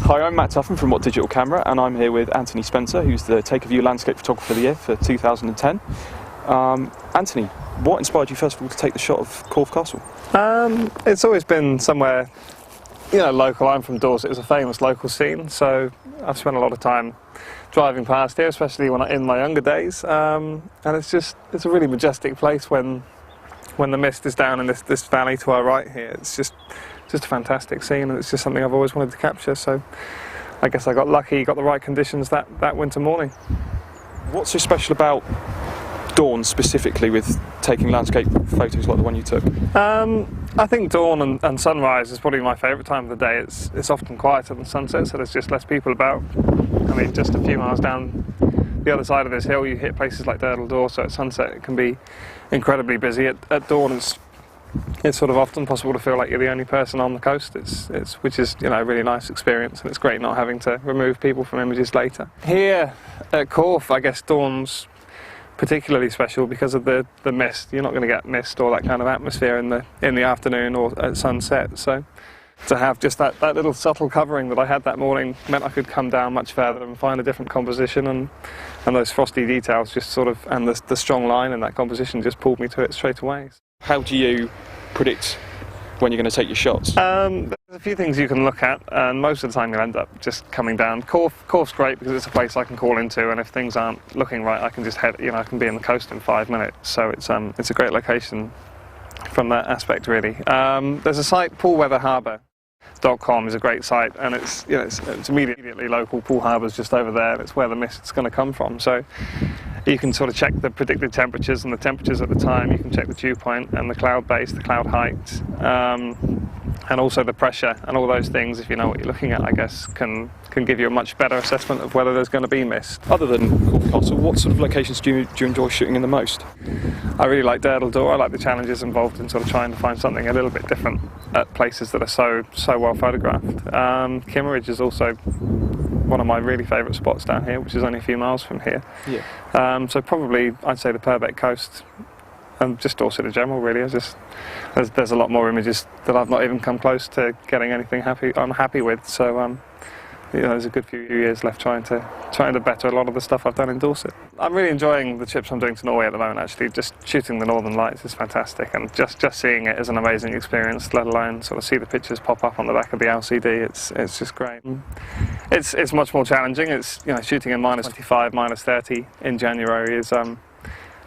Hi, I'm Matt Tuffin from What Digital Camera, and I'm here with Antony Spencer, who's the Take a View Landscape Photographer of the Year for 2010. Antony, what inspired you first of all to take the shot of Corfe Castle? It's always been somewhere, local. I'm from Dorset. It's a famous local scene, so I've spent a lot of time driving past here, especially in my younger days. And it's a really majestic place when the mist is down in this valley to our right here. It's just a fantastic scene, and it's just something I've always wanted to capture. So I guess I got lucky, got the right conditions that winter morning. What's so special about dawn specifically with taking landscape photos like the one you took? I think dawn and sunrise is probably my favourite time of the day. It's often quieter than sunset, so there's just less people about. I mean, just a few miles down the other side of this hill you hit places like Door, so at sunset it can be incredibly busy. At dawn it's sort of often possible to feel like you're the only person on the coast, which is a really nice experience, and it's great not having to remove people from images later. Here at Corfe, I guess dawn's particularly special because of the mist. You're not going to get mist or that kind of atmosphere in the afternoon or at sunset, so to have just that little subtle covering that I had that morning meant I could come down much further and find a different composition, and those frosty details just sort of, and the strong line in that composition just pulled me to it straight away. How do you predict when you're going to take your shots? There's a few things you can look at, and most of the time you'll end up just coming down. Corfe's great because it's a place I can call into, and if things aren't looking right, I can just head. I can be in the coast in 5 minutes. So it's a great location from that aspect, really. There's a site, poolweatherharbour.com is a great site, and it's immediately local. Poole Harbour's just over there, and it's where the mist's going to come from. So you can sort of check the predicted temperatures and the temperatures at the time. You can check the dew point and the cloud base, the cloud height, and also the pressure, and all those things, if you know what you're looking at, I guess, can give you a much better assessment of whether there's going to be mist. Other than Corfe Castle, what sort of locations do you enjoy shooting in the most? I really like Door. I like the challenges involved in sort of trying to find something a little bit different at places that are so well photographed. Kimmeridge is also one of my really favourite spots down here, which is only a few miles from here. Yeah. So probably I'd say the Purbeck Coast, and just Dorset in general, really. There's a lot more images that I've not even come close to getting anything I'm happy with. So there's a good few years left trying to better a lot of the stuff I've done in Dorset. I'm really enjoying the trips I'm doing to Norway at the moment. Actually, just shooting the Northern Lights is fantastic, and just seeing it is an amazing experience. Let alone sort of see the pictures pop up on the back of the LCD. It's just great. It's much more challenging. It's shooting in -25, -30 in January is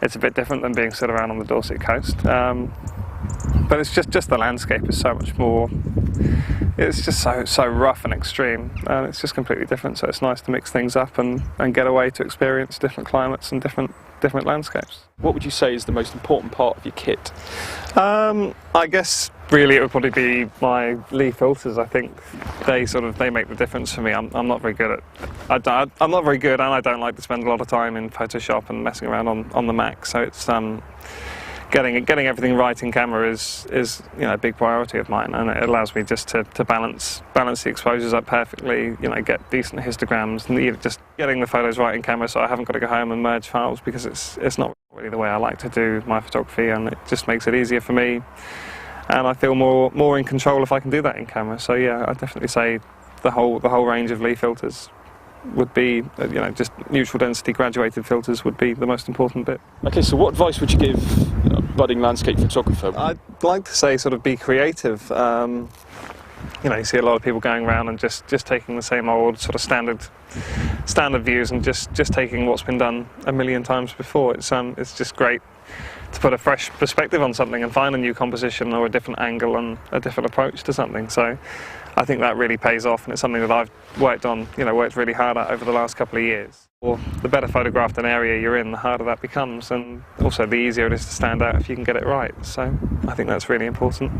it's a bit different than being stood around on the Dorset coast. But it's just the landscape is so much more. It's just so rough and extreme, and it's just completely different. So it's nice to mix things up and get away to experience different climates and different landscapes. What would you say is the most important part of your kit? I guess really it would probably be my Lee filters. I think they make the difference for me. I'm not very good at. I'm not very good, and I don't like to spend a lot of time in Photoshop and messing around on the Mac. So it's getting everything right in camera is a big priority of mine, and it allows me just to balance the exposures up perfectly, get decent histograms, and just getting the photos right in camera so I haven't got to go home and merge files, because it's not really the way I like to do my photography, and it just makes it easier for me, and I feel more in control if I can do that in camera. So yeah, I'd definitely say the whole range of Lee filters would be, just neutral density graduated filters would be the most important bit. Okay, so what advice would you give a budding landscape photographer? I'd like to say sort of be creative. You see a lot of people going around and just taking the same old sort of standard views and just taking what's been done a million times before. It's just great to put a fresh perspective on something and find a new composition or a different angle and a different approach to something. So I think that really pays off, and it's something that I've worked really hard at over the last couple of years. Or the better photographed an area you're in, the harder that becomes, and also the easier it is to stand out if you can get it right. So I think that's really important.